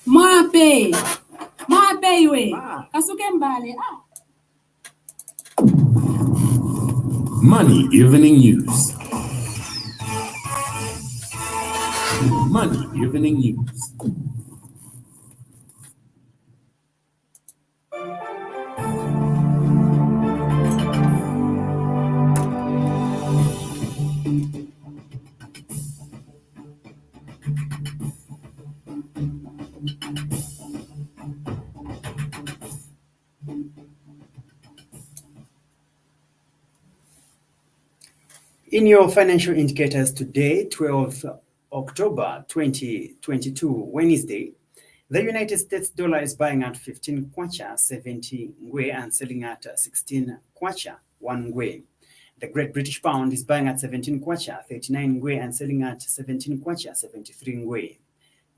Mwape iwe. Kasuke mbale. Money Evening News. Money Evening News. In your financial indicators today, 12th October 2022, Wednesday, the United States dollar is buying at 15 kwacha 70 ngwe and selling at 16 kwacha 1 ngwe. The Great British Pound is buying at 17 kwacha 39 ngwe and selling at 17 kwacha 73 ngwe.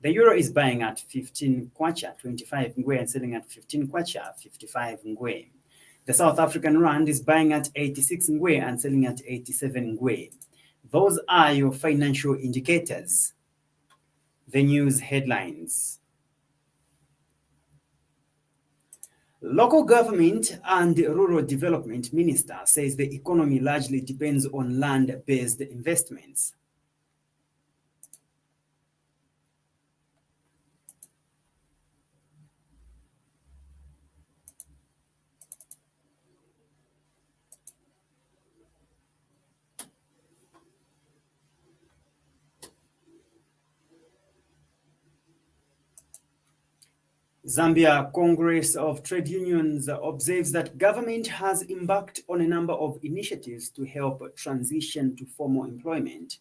The Euro is buying at 15 kwacha 25 ngwe and selling at 15 kwacha 55 ngwe. The South African Rand is buying at 86 ngwe and selling at 87 ngwe. Those are your financial indicators. The news headlines. Local government and rural development minister says the economy largely depends on land-based investments. Zambia Congress of Trade Unions observes that government has embarked on a number of initiatives to help transition to formal employment.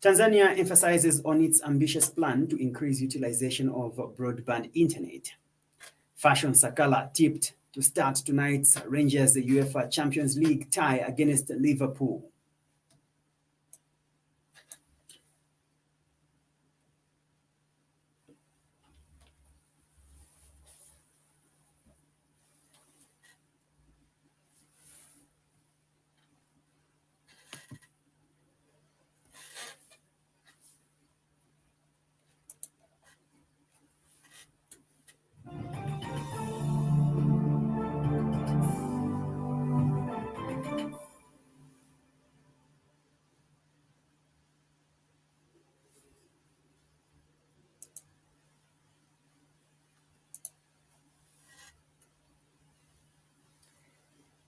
Tanzania emphasizes on its ambitious plan to increase utilization of broadband internet. Fashion Sakala tipped to start tonight's Rangers UEFA Champions League tie against Liverpool.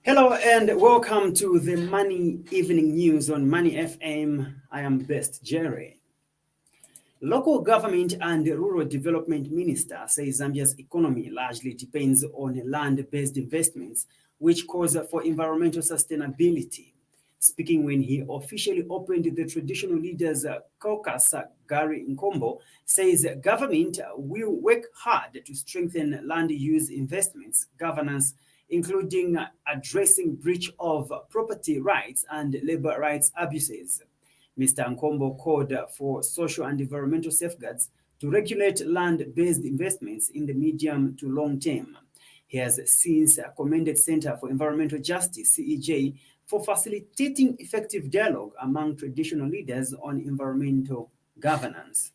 Hello and welcome to the Money Evening News on Money FM. I am Best Jerry. Local government and rural development minister says Zambia's economy largely depends on land-based investments, which calls for environmental sustainability. Speaking when he officially opened the Traditional Leaders Caucus, Gary Nkombo says government will work hard to strengthen land use investments, governance, including addressing breach of property rights and labor rights abuses. Mr. Nkombo called for social and environmental safeguards to regulate land-based investments in the medium to long term. He has since commended Center for Environmental Justice, CEJ, for facilitating effective dialogue among traditional leaders on environmental governance.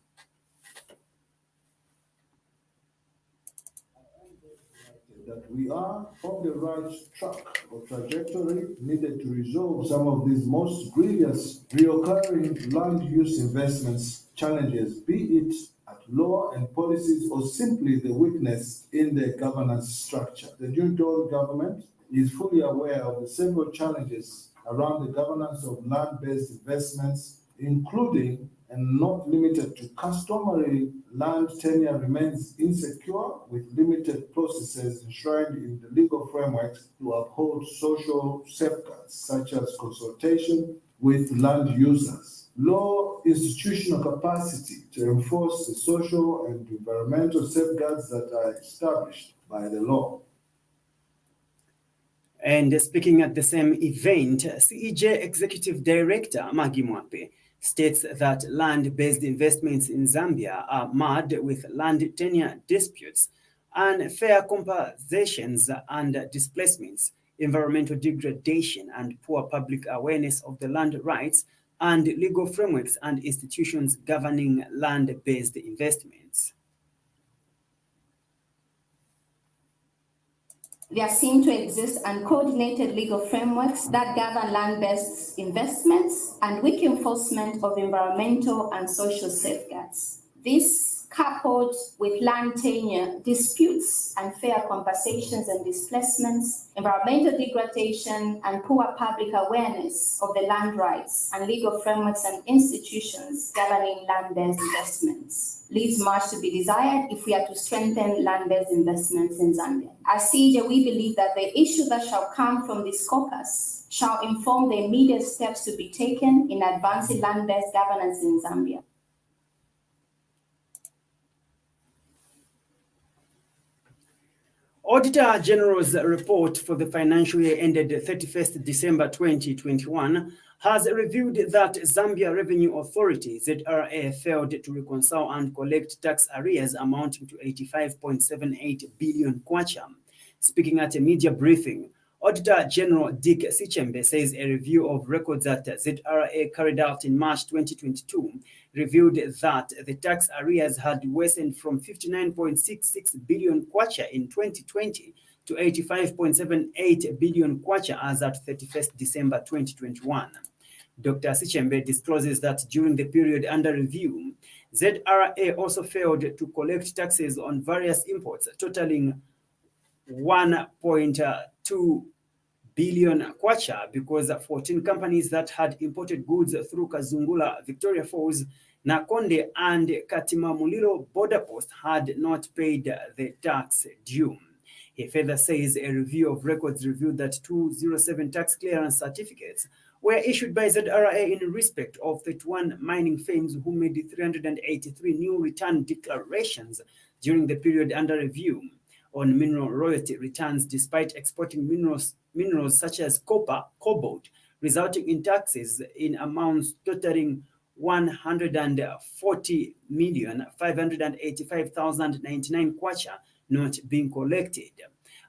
That we are on the right track or trajectory needed to resolve some of these most grievous reoccurring land use investments challenges, be it at law and policies or simply the weakness in the governance structure. The New Dawn government is fully aware of the several challenges around the governance of land-based investments, including and not limited to customary land tenure remains insecure with limited processes enshrined in the legal frameworks to uphold social safeguards such as consultation with land users. Low institutional capacity to enforce the social and environmental safeguards that are established by the law. And speaking at the same event, CEJ Executive Director Maggie Mwape states that land-based investments in Zambia are marred with land tenure disputes, unfair compensations and displacements, environmental degradation, and poor public awareness of the land rights and legal frameworks and institutions governing land-based investments. There seem to exist uncoordinated legal frameworks that govern land-based investments and weak enforcement of environmental and social safeguards. This, coupled with land tenure disputes, unfair compensations and displacements, environmental degradation, and poor public awareness of the land rights and legal frameworks and institutions governing land-based investments, leaves much to be desired if we are to strengthen land-based investments in Zambia. As CJ, we believe that the issue that shall come from this caucus shall inform the immediate steps to be taken in advancing land-based governance in Zambia. Auditor General's report for the financial year ended 31st December 2021 has revealed that Zambia Revenue Authority, ZRA, failed to reconcile and collect tax arrears amounting to 85.78 billion kwacha. Speaking at a media briefing, Auditor General Dick Sichembe says a review of records that ZRA carried out in March 2022 revealed that the tax arrears had worsened from 59.66 billion kwacha in 2020 to 85.78 billion kwacha as at 31st December 2021. Dr. Sichembe discloses that during the period under review, ZRA also failed to collect taxes on various imports totaling 1.2 billion kwacha because 14 companies that had imported goods through Kazungula, Victoria Falls, Nakonde, and Katimamulilo border post had not paid the tax due. He further says a review of records revealed that 207 tax clearance certificates were issued by ZRA in respect of 31 mining firms who made 383 new return declarations during the period under review on mineral royalty returns, despite exporting minerals such as copper, cobalt, resulting in taxes in amounts totaling 140,585,099 kwacha not being collected.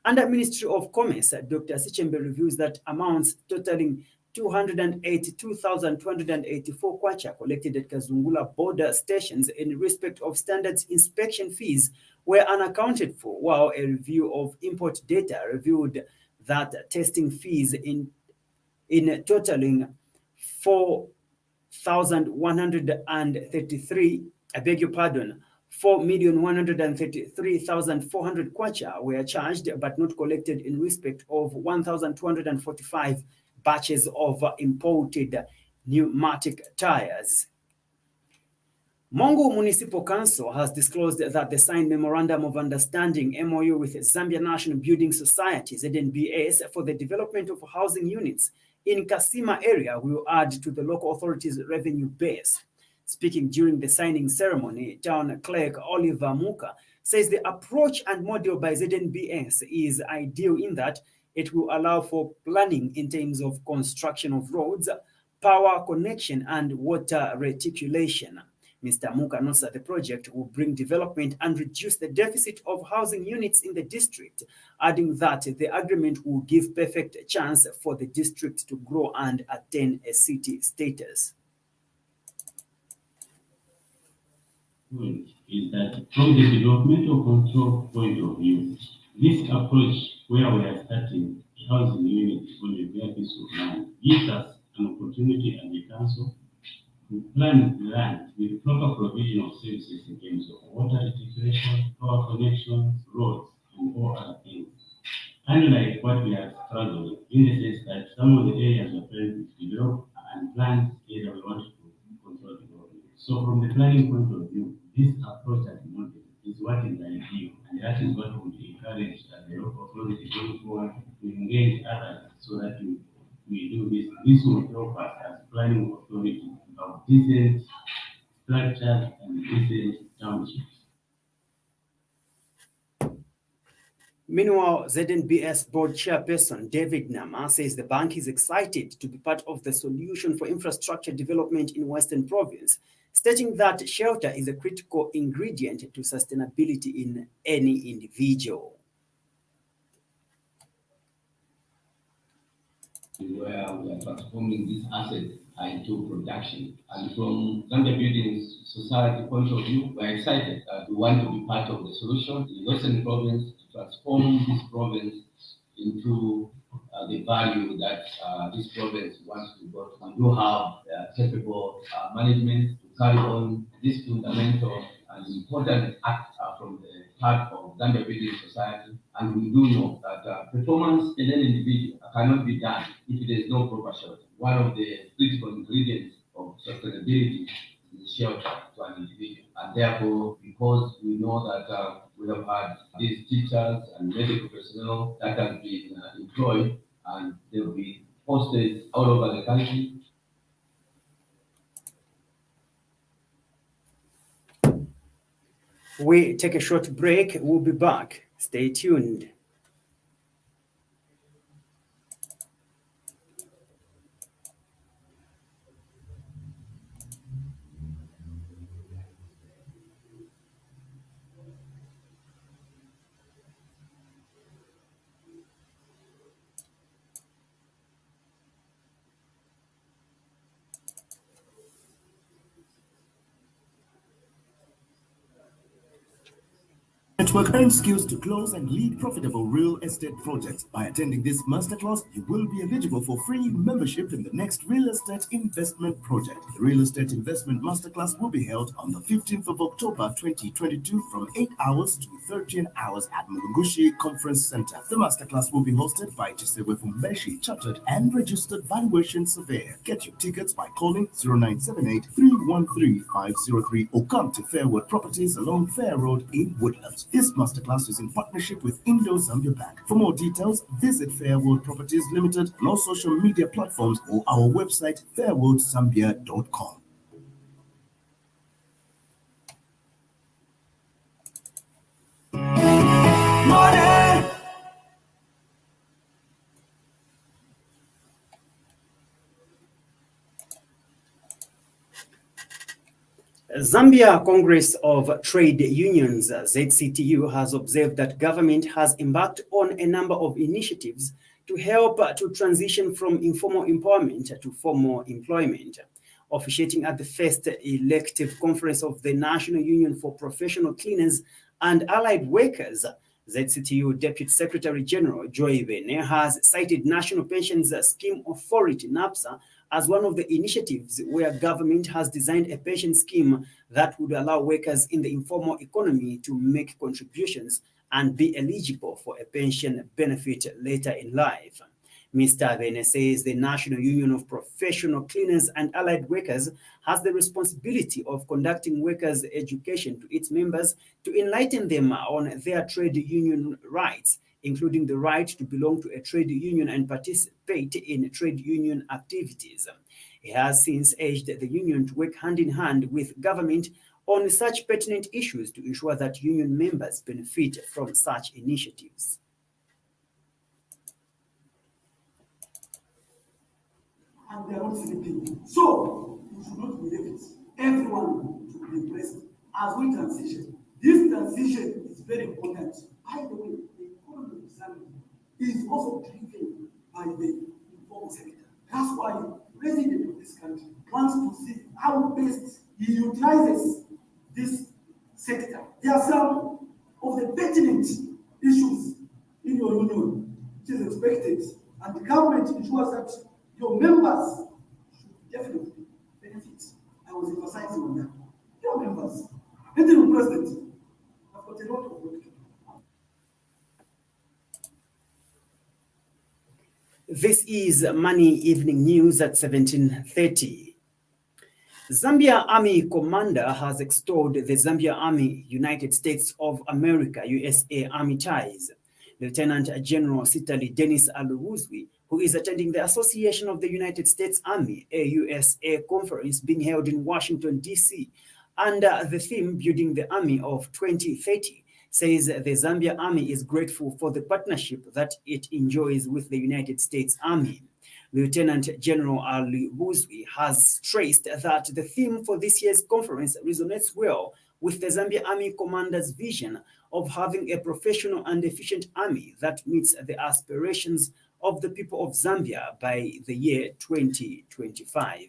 Under Ministry of Commerce, Dr. Sichembe reviews that amounts totaling 282,284 kwacha collected at Kazungula border stations in respect of standards inspection fees were unaccounted for, while a review of import data revealed that testing fees in totaling 4,133, 4,133,400 kwacha were charged but not collected in respect of 1,245 batches of imported pneumatic tires. Mongo Municipal Council has disclosed that the signed Memorandum of Understanding MOU with Zambia National Building Society, ZNBS, for the development of housing units in Kasima area will add to the local authorities' revenue base. Speaking during the signing ceremony, Town Clerk Oliver Muka says the approach and model by ZNBS is ideal in that it will allow for planning in terms of construction of roads, power connection, and water reticulation. Mr. Muka notes that the project will bring development and reduce the deficit of housing units in the district, adding that the agreement will give perfect chance for the district to grow and attain a city status. Is that from the developmental control point of view, this approach where we are starting housing units on a bare piece of land gives us an opportunity as a council to plan land with proper provision of services in terms of water reticulation, power connections, roads, and all other things. Unlike what we are struggling, in the sense that some of the areas are trying to develop and plan either we want to control development. So from the planning point of view, this approach at the moment is what is ideal, and that is what would encourage the local authority going forward to engage others so that we do this. This will help us as planning authority of decent structures and decent townships. Meanwhile, ZNBS board chairperson David Nama says the bank is excited to be part of the solution for infrastructure development in Western Province, stating that shelter is a critical ingredient to sustainability in any individual. Where we are transforming this asset into production. And from Zambia Building Society point of view, we are excited that we want to be part of the solution in Western Province to transform this province into the value that this province wants to go to. We do have capable management to carry on this fundamental and important act from the part of Zambia Building Society. And we do know that performance in an individual cannot be done if there is no proper shelter. One of the critical ingredients of sustainability is shelter to an individual. And therefore, because we know that we have had these teachers and medical personnel that have been employed and they will be posted all over the country. We take a short break. We'll be back. Stay tuned. Network earn skills to close and lead profitable real estate projects. By attending this masterclass, you will be eligible for free membership in the next real estate investment project. The real estate investment masterclass will be held on the 15th of October 2022 from 8 hours to 13 hours at Mulungushi Conference Center. The masterclass will be hosted by Chisewe Fumbeshi, chartered and registered valuation surveyor. Get your tickets by calling 0978 313 503 or come to Fairwood Properties along Fair Road in Woodlands. This masterclass is in partnership with Indo-Zambia Bank. For more details, visit Fairwood Properties Limited on all social media platforms or our website fairwoodzambia.com. Zambia Congress of Trade Unions, ZCTU, has observed that government has embarked on a number of initiatives to help to transition from informal employment to formal employment. Officiating at the first elective conference of the National Union for Professional Cleaners and Allied Workers, ZCTU Deputy Secretary General Joy Bene has cited National Pensions Scheme Authority, NAPSA, as one of the initiatives where government has designed a pension scheme that would allow workers in the informal economy to make contributions and be eligible for a pension benefit later in life. Mr. Bene says the National Union of Professional Cleaners and Allied Workers has the responsibility of conducting workers' education to its members to enlighten them on their trade union rights, including the right to belong to a trade union and participate in trade union activities. He has since urged the union to work hand in hand with government on such pertinent issues to ensure that union members benefit from such initiatives. And they are not sleeping. So, you should not believe it. Everyone should be impressed as we transition. This transition is very important. By the way, the economy of Zambia is also driven by the informal sector. That's why the president of this country wants to see how best he utilizes this sector. There are some of the pertinent issues in your union which is expected, and the government ensures that your members should definitely benefit. I was emphasizing on that. Your members, Mr. President, I've got a lot of work to do. This is Money Evening News at 17:30. Zambia Army Commander has extolled the Zambia Army, United States of America, USA Army ties. Lieutenant General Sitali Dennis Aluwuzwi, who is attending the Association of the United States Army, AUSA conference being held in Washington, D.C., under the theme Building the Army of 2030, says the Zambia Army is grateful for the partnership that it enjoys with the United States Army. Lieutenant General Ali Buzwi has stressed that the theme for this year's conference resonates well with the Zambia Army Commander's vision of having a professional and efficient army that meets the aspirations of the people of Zambia by the year 2025.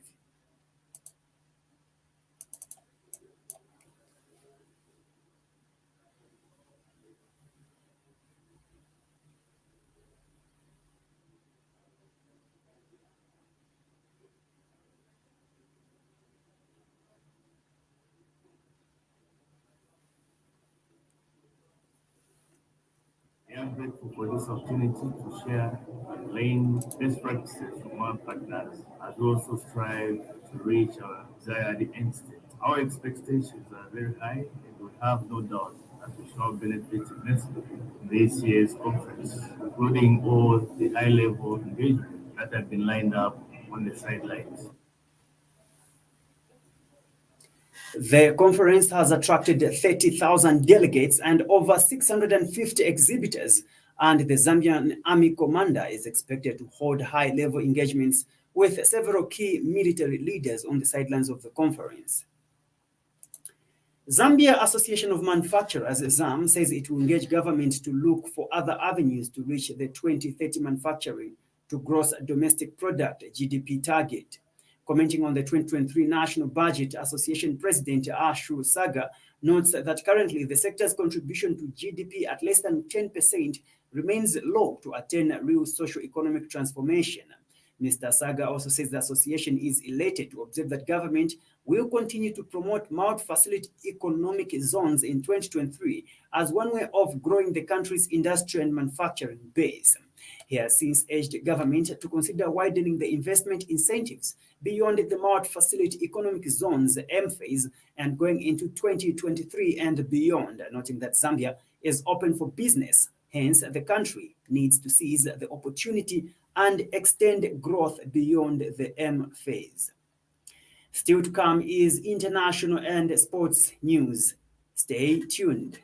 I am grateful for this opportunity to share and learn best practices from our partners as we also strive to reach our desired end state. Our expectations are very high, and we have no doubt that we shall benefit immensely in this year's conference, including all the high-level engagement that have been lined up on the sidelines. The conference has attracted 30,000 delegates and over 650 exhibitors, and the Zambian Army Commander is expected to hold high-level engagements with several key military leaders on the sidelines of the conference. Zambia Association of Manufacturers, ZAM, says it will engage government to look for other avenues to reach the 2030 manufacturing to gross domestic product GDP target. Commenting on the 2023 National Budget, Association President Ashu Saga notes that currently the sector's contribution to GDP at less than 10% remains low to attain real socio-economic transformation. Mr. Saga also says the association is elated to observe that government will continue to promote multi-facility economic zones in 2023 as one way of growing the country's industrial and manufacturing base. He has since urged government to consider widening the investment incentives beyond the multi-facility economic zones M phase and going into 2023 and beyond, noting that Zambia is open for business. Hence, the country needs to seize the opportunity and extend growth beyond the M phase. Still to come is international and sports news. Stay tuned.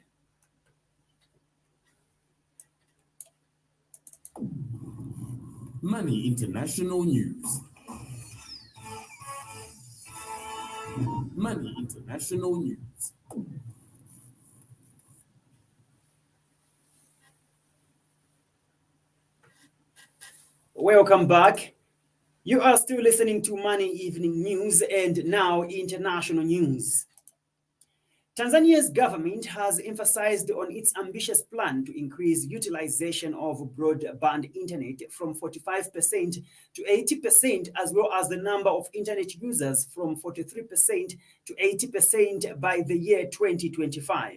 Money International News. Money International News. Welcome back. You are still listening to Money Evening News, and now international news. Tanzania's government has emphasized on its ambitious plan to increase utilization of broadband internet from 45% to 80%, as well as the number of internet users from 43% to 80% by the year 2025.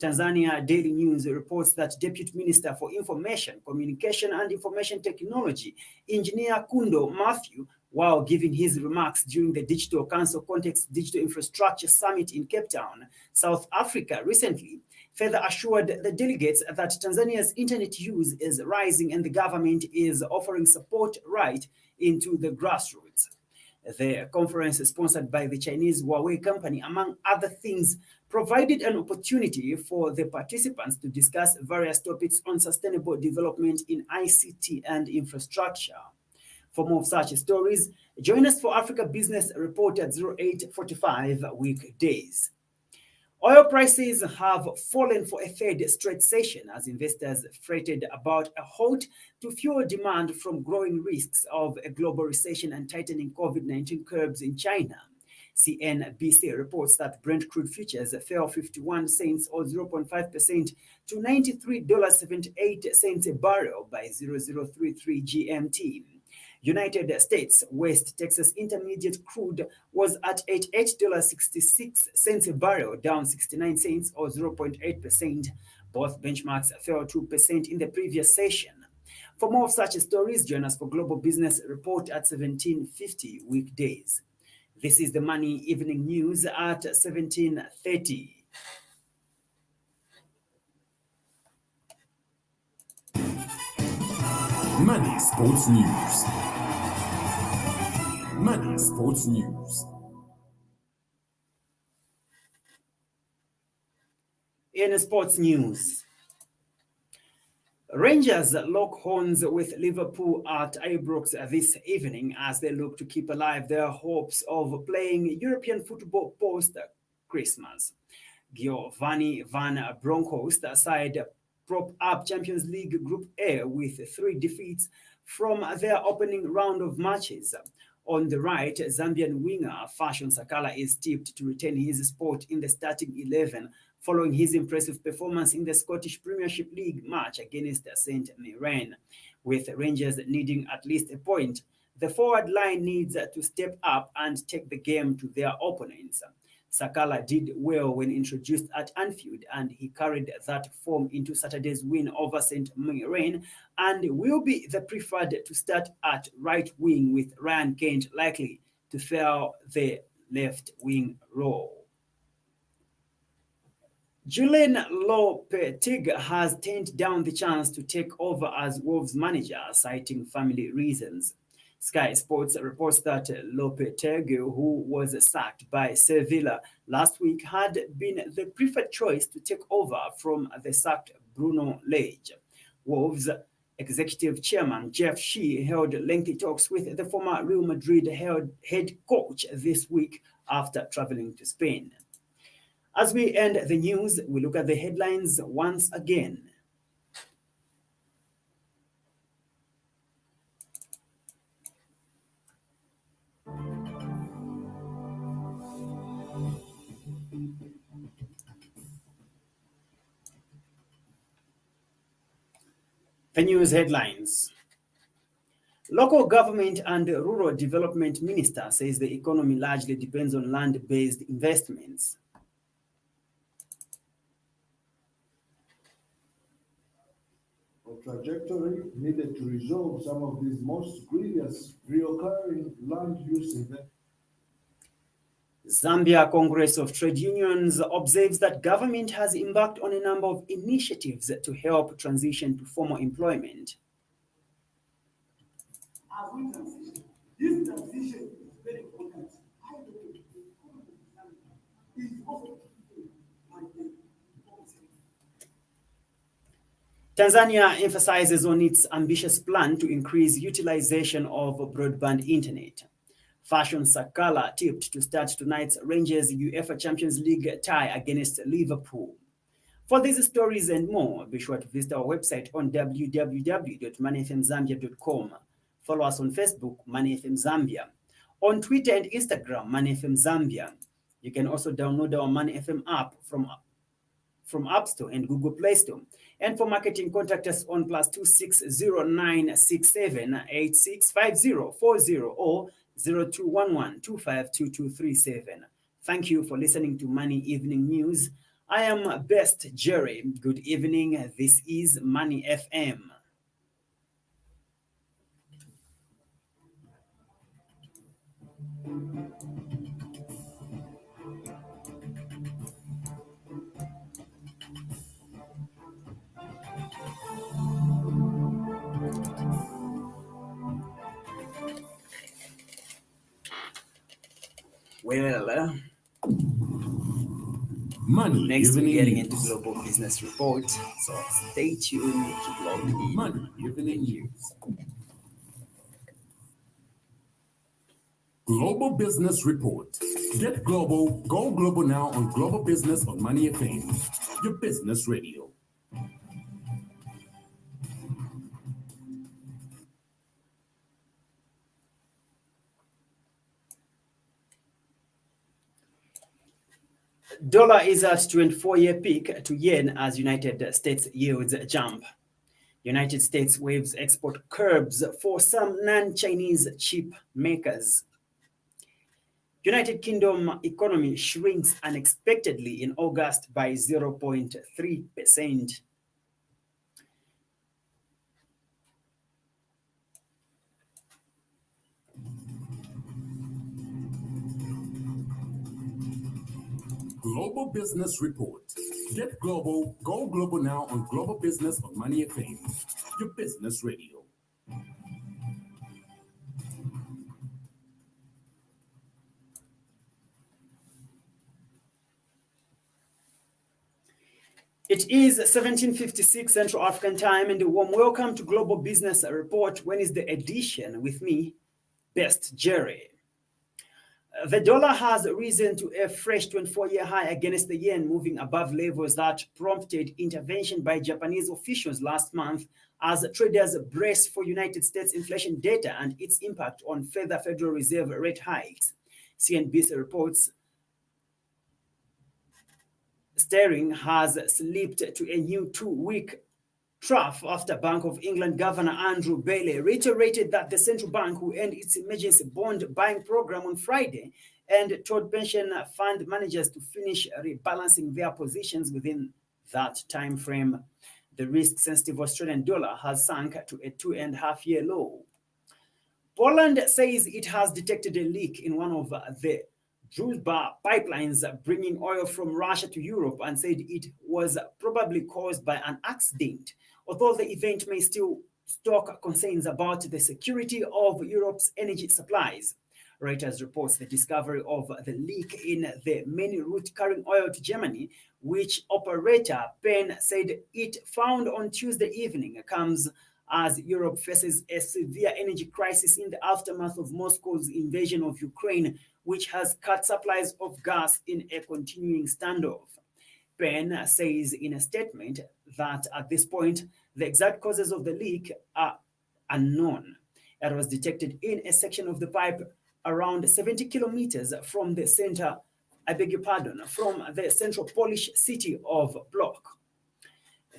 Tanzania Daily News reports that Deputy Minister for Information, Communication and Information Technology, Engineer Kundo Matthew, while giving his remarks during the Digital Council Context Digital Infrastructure Summit in Cape Town, South Africa recently, further assured the delegates that Tanzania's internet use is rising and the government is offering support right into the grassroots. The conference, sponsored by the Chinese Huawei company, among other things, provided an opportunity for the participants to discuss various topics on sustainable development in ICT and infrastructure. For more of such stories, join us for Africa Business Report at 0845 weekdays. Oil prices have fallen for a third straight session as investors fretted about a halt to fuel demand from growing risks of a global recession and tightening COVID-19 curbs in China. CNBC reports that Brent crude futures fell 51 cents or 0.5% to $93.78 a barrel by 0033 GMT. United States West Texas Intermediate crude was at $88.66 a barrel, down 69 cents or 0.8%. Both benchmarks fell 2% in the previous session. For more of such stories, join us for Global Business Report at 1750 weekdays. This is the Money Evening News at 1730. Money Sports News. Money Sports News. In sports news, Rangers lock horns with Liverpool at Ibrox this evening as they look to keep alive their hopes of playing European football post-Christmas. Giovanni Van Bronckhorst side prop up Champions League Group A with 3 defeats from their opening round of matches. On the right, Zambian winger Fashion Sakala is tipped to retain his spot in the starting 11 following his impressive performance in the Scottish Premiership League match against St Mirren. With Rangers needing at least a point, the forward line needs to step up and take the game to their opponents. Sakala did well when introduced at Anfield, and he carried that form into Saturday's win over St Mirren and will be the preferred to start at right wing, with Ryan Kent likely to fill the left wing role. Julian Lopetegui has turned down the chance to take over as Wolves manager, citing family reasons. Sky Sports reports that Lopetegui, who was sacked by Sevilla last week, had been the preferred choice to take over from the sacked Bruno Lage. Wolves executive chairman Jeff Shee held lengthy talks with the former Real Madrid head coach this week after traveling to Spain. As we end the news, we look at the headlines once again. The news headlines. Local government and rural development minister says the economy largely depends on land-based investments. A trajectory needed to resolve some of these most grievous recurring land use investments. Zambia Congress of Trade Unions observes that government has embarked on a number of initiatives to help transition to formal employment. As we transition, this transition is very important. I believe the economy is also Tanzania emphasizes on its ambitious plan to increase utilization of broadband internet. Fashion Sakala tipped to start tonight's Rangers UEFA Champions League tie against Liverpool. For these stories and more, be sure to visit our website on www.moneyfmzambia.com. Follow us on Facebook, Money FM Zambia. On Twitter and Instagram, Money FM Zambia. You can also download our Money FM app from App Store and Google Play Store. And for marketing, contact us on +26096786540 or 0211252237. Thank you for listening to Money Evening News. I am Best Jerry. Good evening. This is Money FM. Well, Money next we're Evening getting News. into Global Business Report, so stay tuned, keep logged in. Money Evening News. Global Business Report. Get global, go global now on Global Business on Money FM, your business radio. Dollar is at 24-year peak to yen as United States yields jump. United States waves export curbs for some non-Chinese chip makers. United Kingdom economy shrinks unexpectedly in August by 0.3%. Global Business Report. Get global, go global now on Global Business on Money FM, your business radio. It is 17:56 Central African Time, and a warm welcome to Global Business Report, Wednesday edition, with me, Best Jerry. The dollar has risen to a fresh 24-year high against the yen, moving above levels that prompted intervention by Japanese officials last month as traders brace for United States inflation data and its impact on further Federal Reserve rate hikes. CNBC reports sterling has slipped to a new 2-week trough after Bank of England Governor Andrew Bailey reiterated that the central bank will end its emergency bond buying program on Friday and told pension fund managers to finish rebalancing their positions within that time frame. The risk-sensitive Australian dollar has sunk to a 2.5-year low. Poland says it has detected a leak in one of the Druzhba pipelines bringing oil from Russia to Europe and said it was probably caused by an accident, although the event may still stoke concerns about the security of Europe's energy supplies. Reuters reports the discovery of the leak in the main route carrying oil to Germany, which operator Penn said it found on Tuesday evening, comes as Europe faces a severe energy crisis in the aftermath of Moscow's invasion of Ukraine, which has cut supplies of gas in a continuing standoff. Penn says in a statement that at this point, the exact causes of the leak are unknown. It was detected in a section of the pipe around 70 kilometers from the center, from the central Polish city of Plock.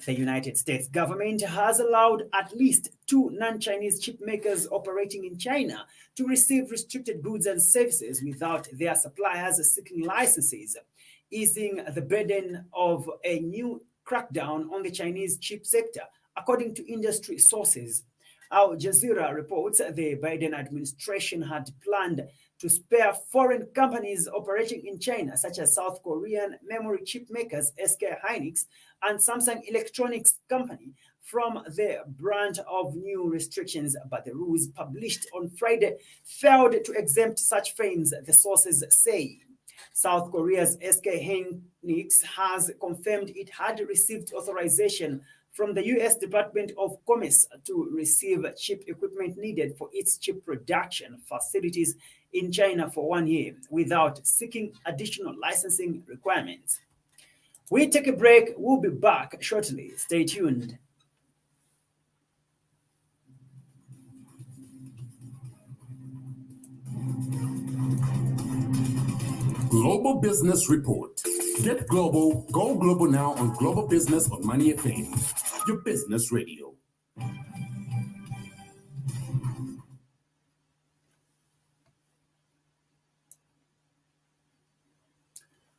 The United States government has allowed at least 2 non-Chinese chip makers operating in China to receive restricted goods and services without their suppliers seeking licenses, easing the burden of a new crackdown on the Chinese chip sector, according to industry sources. Al Jazeera reports the Biden administration had planned to spare foreign companies operating in China, such as South Korean memory chip makers SK Hynix and Samsung Electronics Company, from the brunt of new restrictions, but the rules published on Friday failed to exempt such firms, the sources say. South Korea's SK Hynix has confirmed it had received authorization from the U.S. Department of Commerce to receive chip equipment needed for its chip production facilities in China for 1 year without seeking additional licensing requirements. We take a break. We'll be back shortly. Stay tuned. Global Business Report. Get global, go global now on Global Business on Money FM, your business radio.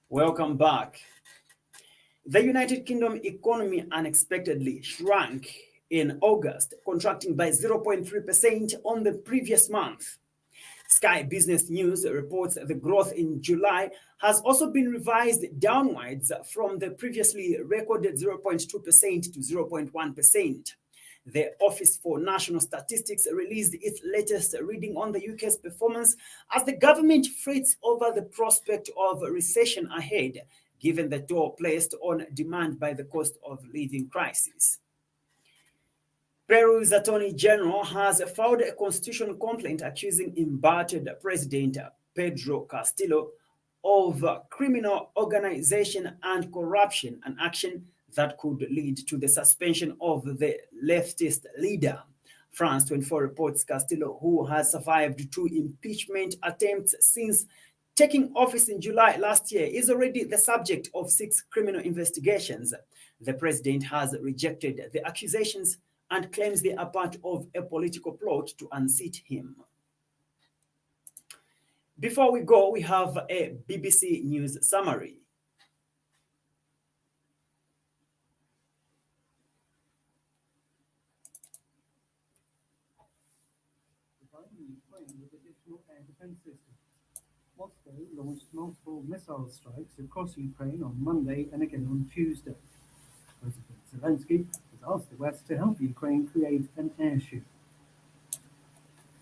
Welcome back. The United Kingdom economy unexpectedly shrank in August, contracting by 0.3% on the previous month. Sky Business News reports the growth in July has also been revised downwards from the previously recorded 0.2% to 0.1%. The Office for National Statistics released its latest reading on the UK's performance as the government frets over the prospect of recession ahead, given the toll placed on demand by the cost of living crisis. Peru's Attorney General has filed a constitutional complaint accusing embattled President Pedro Castillo of criminal organization and corruption, an action that could lead to the suspension of the leftist leader. France 24 reports Castillo, who has survived 2 impeachment attempts since taking office in July last year, is already the subject of 6 criminal investigations. The president has rejected the accusations and claims they are part of a political plot to unseat him. Before we go, we have a BBC News summary. Ukraine with additional air defense systems. Moscow launched multiple missile strikes across Ukraine on Monday and again on Tuesday. President Zelensky has asked the West to help Ukraine create an air shield.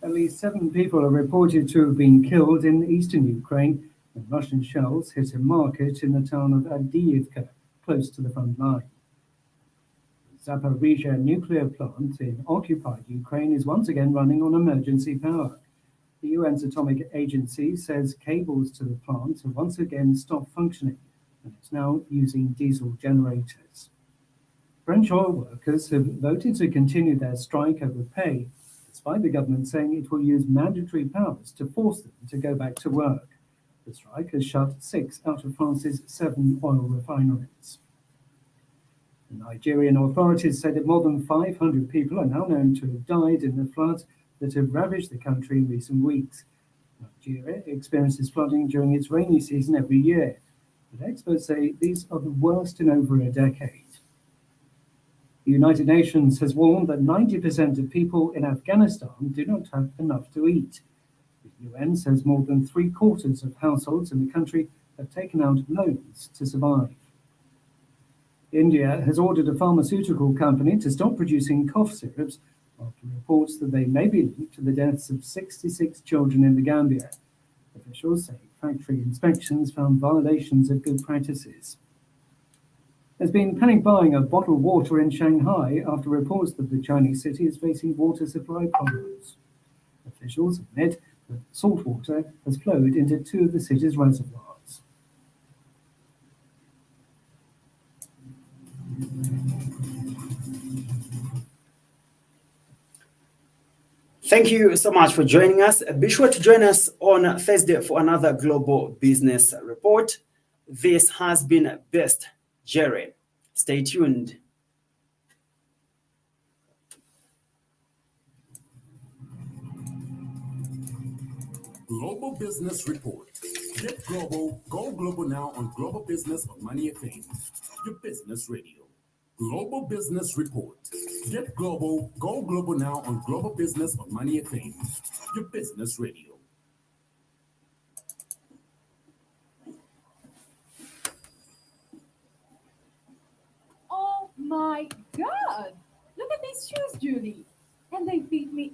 At least 7 people are reported to have been killed in eastern Ukraine when Russian shells hit a market in the town of Avdiivka, close to the front line. Zaporizhzhia nuclear plant in occupied Ukraine is once again running on emergency power. The UN's Atomic Agency says cables to the plant have once again stopped functioning and it's now using diesel generators. French oil workers have voted to continue their strike over pay, despite the government saying it will use mandatory powers to force them to go back to work. The strike has shut 6 out of France's 7 oil refineries. The Nigerian authorities say that more than 500 people are now known to have died in the floods that have ravaged the country in recent weeks. Nigeria experiences flooding during its rainy season every year, but experts say these are the worst in over a decade. The United Nations has warned that 90% of people in Afghanistan do not have enough to eat. The UN says more than 3/4 of households in the country have taken out loans to survive. India has ordered a pharmaceutical company to stop producing cough syrups after reports that they may be linked to the deaths of 66 children in the Gambia. Officials say factory inspections found violations of good practices. There's been panic buying of bottled water in Shanghai after reports that the Chinese city is facing water supply problems. Officials admit that salt water has flowed into 2 of the city's reservoirs. Thank you so much for joining us. Be sure to join us on Thursday for another global business report. This has been Best Jerry. Stay tuned. Global Business Report. Get global, go global now on Global Business on Money FM, your business radio. Global Business Report. Get global, go global now on Global Business on Money FM, your business radio. Oh my God! Look at these shoes, Julie. And they fit me